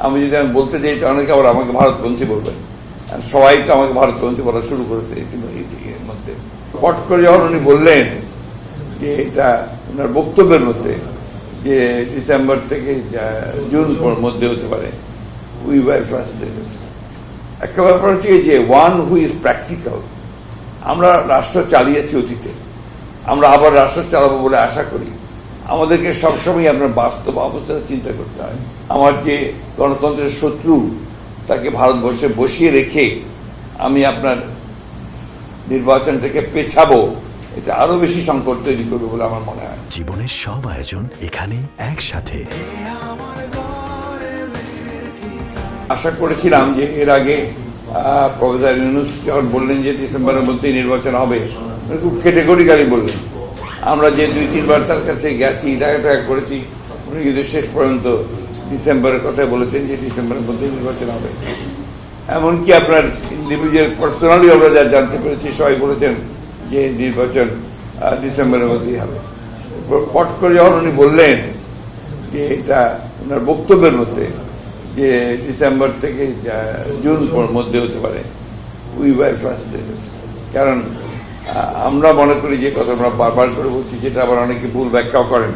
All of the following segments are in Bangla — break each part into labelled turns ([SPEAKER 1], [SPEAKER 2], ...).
[SPEAKER 1] আমি বলতে যাই অনেকে আবার আমাকে ভারতপন্থী বলবেন, সবাই তো আমাকে ভারতপন্থী বলা শুরু করেছে এর মধ্যে। পট করে যখন উনি বললেন যে এটা ওনার বক্তব্যের মধ্যে যে ডিসেম্বর থেকে জুন মধ্যে হতে পারে, উই ওয়ার ফ্রাস্ট্রেটেড। একটা ব্যাপার হচ্ছে যে ওয়ান হু ইজ প্র্যাকটিক্যাল। আমরা রাষ্ট্র চালিয়েছি অতীতে, আমরা আবার রাষ্ট্র চালাবো বলে আশা করি। আমাদেরকে সবসময় আপনার বাস্তব অবস্থা চিন্তা করতে হয়। আমার যে গণতন্ত্রের শত্রু তাকে ভারতবর্ষে বসিয়ে রেখে আমি আপনার নির্বাচনটাকে পেছাবো, এটা আরো বেশি সংকট তৈরি করবে বলে আমার মনে হয়।
[SPEAKER 2] জীবনের সব আয়োজন এখানে একসাথে।
[SPEAKER 1] আশা করেছিলাম যে এর আগে প্রফেসর ইউনূস যখন বললেন যে ডিসেম্বরের মধ্যেই নির্বাচন হবে, খুব ক্যাটেগরিক্যালি বললেন। আমরা যে 2-3 বার তার কাছে গেছি, দেখা করেছি, উনি কিন্তু শেষ পর্যন্ত ডিসেম্বরের কথা বলেছেন যে ডিসেম্বরের মধ্যেই নির্বাচন হবে। এমনকি আপনার ইন্ডিভিজুয়াল পার্সোনালি আমরা যা জানতে পেরেছি সবাই বলেছেন যে নির্বাচন ডিসেম্বরের মধ্যেই হবে। পট করে যখন উনি বললেন যে এটা ওনার বক্তব্যের মধ্যে যে ডিসেম্বর থেকে জুন মধ্যে হতে পারে, উই ওয়ার ফ্রাস্ট্রেটেড। কারণ আমরা মনে করি যে কথা আমরা বারবার করে বলছি, যেটা আবার অনেকে ভুল ব্যাখ্যাও করেন।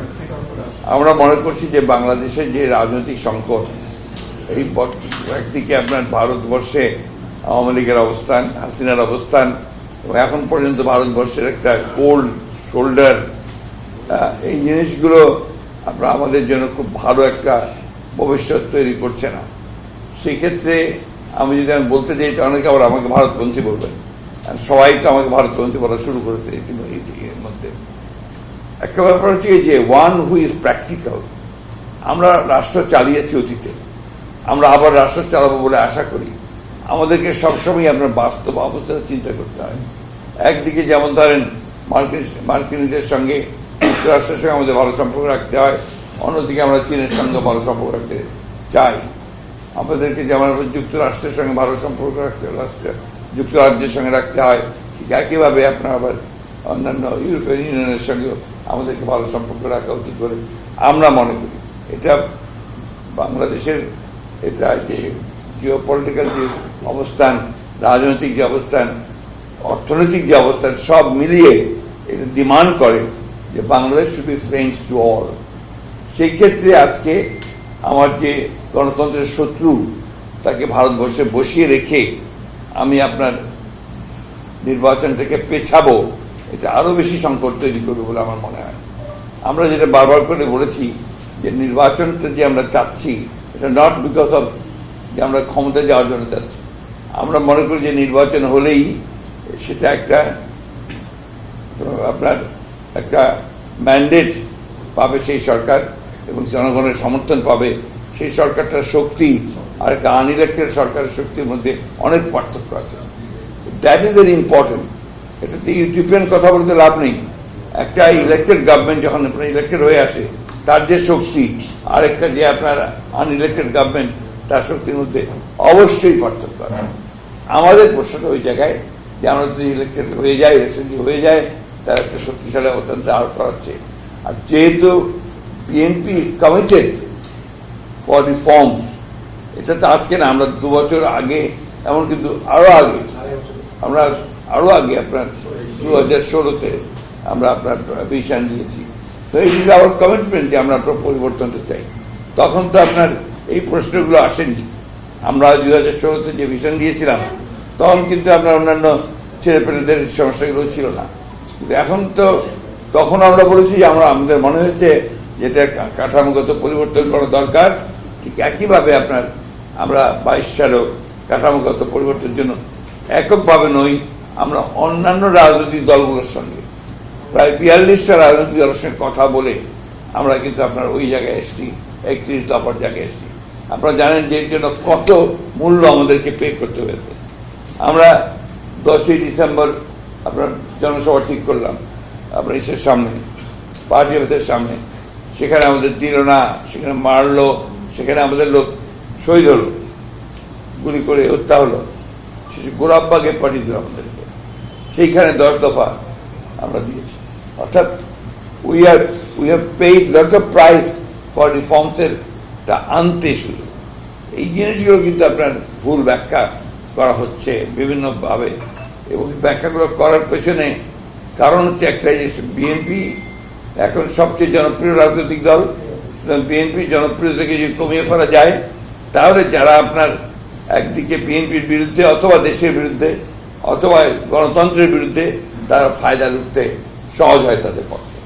[SPEAKER 1] আমরা মনে করছি যে বাংলাদেশের যে রাজনৈতিক সংকট, এই একদিকে আপনার ভারতবর্ষে আওয়ামী লীগের অবস্থান, হাসিনার অবস্থান, এবং এখন পর্যন্ত ভারতবর্ষের একটা কোল্ড শোল্ডার, এই জিনিসগুলো আপনার আমাদের জন্য খুব ভালো একটা ভবিষ্যৎ তৈরি করছে না। সেই ক্ষেত্রে আমি বলতে যাই অনেকে আবার আমাকে ভারতপন্থী বলবেন, সবাই তো আমাকে ভারতপন্থী বলা শুরু করেছে এর মধ্যে। একটা ব্যাপার হচ্ছে যে ওয়ান হু ইজ প্র্যাকটিক্যাল। আমরা রাষ্ট্র চালিয়েছি অতীতে, আমরা আবার রাষ্ট্র চালাবো বলে আশা করি। আমাদেরকে সবসময় আপনার বাস্তব অবস্থা চিন্তা করতে হয়। একদিকে যেমন ধরেন মার্কিনীদের সঙ্গে, যুক্তরাষ্ট্রের সঙ্গে আমাদের ভালো সম্পর্ক রাখতে হয়, অন্যদিকে আমরা চীনের সঙ্গে ভালো সম্পর্ক রাখতে চাই। আমাদেরকে যেমন যুক্তরাষ্ট্রের সঙ্গে ভালো সম্পর্ক রাখতে যুক্তরাজ্যের সঙ্গে রাখতে হয়, ঠিক একইভাবে আপনার আবার অন্যান্য ইউরোপিয়ান ইউনিয়নের সঙ্গেও আমাদেরকে ভালো সম্পর্ক রাখা উচিত বলে আমরা মনে করি। এটা বাংলাদেশের এটা যে জিওপলিটিক্যাল যে অবস্থান, রাজনৈতিক যে অবস্থান, অর্থনৈতিক যে অবস্থান, সব মিলিয়ে এটা ডিমান্ড করে যে Bangladesh should be friends to all. সেই ক্ষেত্রে আজকে আমার যে গণতন্ত্রের শত্রু তাকে ভারতবর্ষে বসিয়ে রেখে আমি আপনার নির্বাচনটাকে পেছাবো, এটা আরো বেশি সংকট তৈরি করবে বলে আমার মনে হয়। আমরা যেটা বারবার করে বলেছি যে নির্বাচনটা যে আমরা চাচ্ছি, এটা নট বিকজ অফ যে আমরা ক্ষমতায় যাওয়ার জন্য চাচ্ছি। আমরা মনে করি যে নির্বাচন হলেই সেটা একটা আপনার একটা ম্যান্ডেট পাবে সেই সরকার, এবং জনগণের সমর্থন পাবে সেই সরকারটার শক্তি আর একটা আনইলেক্টেড সরকারের শক্তির মধ্যে অনেক পার্থক্য আছে। That is very important. এটাতে ইউটিউবিয়ান কথা বলতে লাভ নেই। একটা ইলেক্টেড গভর্নমেন্ট যখন আপনার ইলেক্টেড হয়ে আসে, তার যে শক্তি আর একটা যে আপনার আনইলেক্টেড গভর্নমেন্ট, তার শক্তির মধ্যে অবশ্যই পার্থক্য আছে। আমাদের প্রশ্নটা ওই জায়গায় যে আমরা যদি ইলেক্টেড হয়ে যাই, ইলেকশন হয়ে যায়, তার একটা শক্তিশালী অবস্থান আরো করাচ্ছে। আর যেহেতু BNP is committed for reforms, এটা তো আজকে না, আমরা 2 বছর আগে, এমন কিন্তু আরো আগে, আমরা আরো আগে আপনার 2016-তে আমরা আপনার ভিশন দিয়েছি। So it is our commitment যে আমরা আপনার পরিবর্তনটা চাই। তখন তো আপনার এই প্রশ্নগুলো আসেনি। আমরা 2016-তে যে ভিশন দিয়েছিলাম, তখন কিন্তু আপনার অন্যান্য ছেলেপেলেদের সমস্যাগুলো ছিল না। কিন্তু এখন তো, তখন আমরা বলেছি যে আমাদের মনে হয়েছে যেটা কাঠামোগত পরিবর্তন করা দরকার। ঠিক একইভাবে আপনার আমরা 22 সালেও কাঠামোগত পরিবর্তনের জন্য এককভাবে নই, আমরা অন্যান্য রাজনৈতিক দলগুলোর সঙ্গে প্রায় 42টা রাজনৈতিক দলের সঙ্গে কথা বলে আমরা কিন্তু আপনার ওই জায়গায় এসেছি, 31 দফার জায়গায় এসেছি। আপনারা জানেন যে এর জন্য কত মূল্য আমাদেরকে পে করতে হয়েছে। আমরা 10ই ডিসেম্বর আপনার জনসভা ঠিক করলাম আপনার ইসের সামনে, পার্টি অফিসের সামনে। সেখানে আমাদের দিল না, সেখানে মারলো, সেখানে আমাদের লোক শহীদ হলো, গুলি করে হত্যা হলো। গোলাপবাগে পাঠিয়ে দিল আমাদেরকে। সেইখানে 10 দফা আমরা দিয়েছি। অর্থাৎ we have paid lot of price for রিফর্মসের আনতে শুধু। এই জিনিসগুলো কিন্তু আপনার ভুল ব্যাখ্যা করা হচ্ছে বিভিন্নভাবে, এবং এই ব্যাখ্যাগুলো করার পেছনে কারণ হচ্ছে একটাই, যে বিএনপি এখন সবচেয়ে জনপ্রিয় রাজনৈতিক দল। সুতরাং বিএনপির জনপ্রিয়তাকে যদি কমিয়ে ফেলা যায়, তাহলে যারা আপনার একদিকে বিএনপির বিরুদ্ধে অথবা দেশের বিরুদ্ধে অথবা গণতন্ত্রের বিরুদ্ধে, তারা ফায়দা লুটতে সহজ হয় তাদের পক্ষে।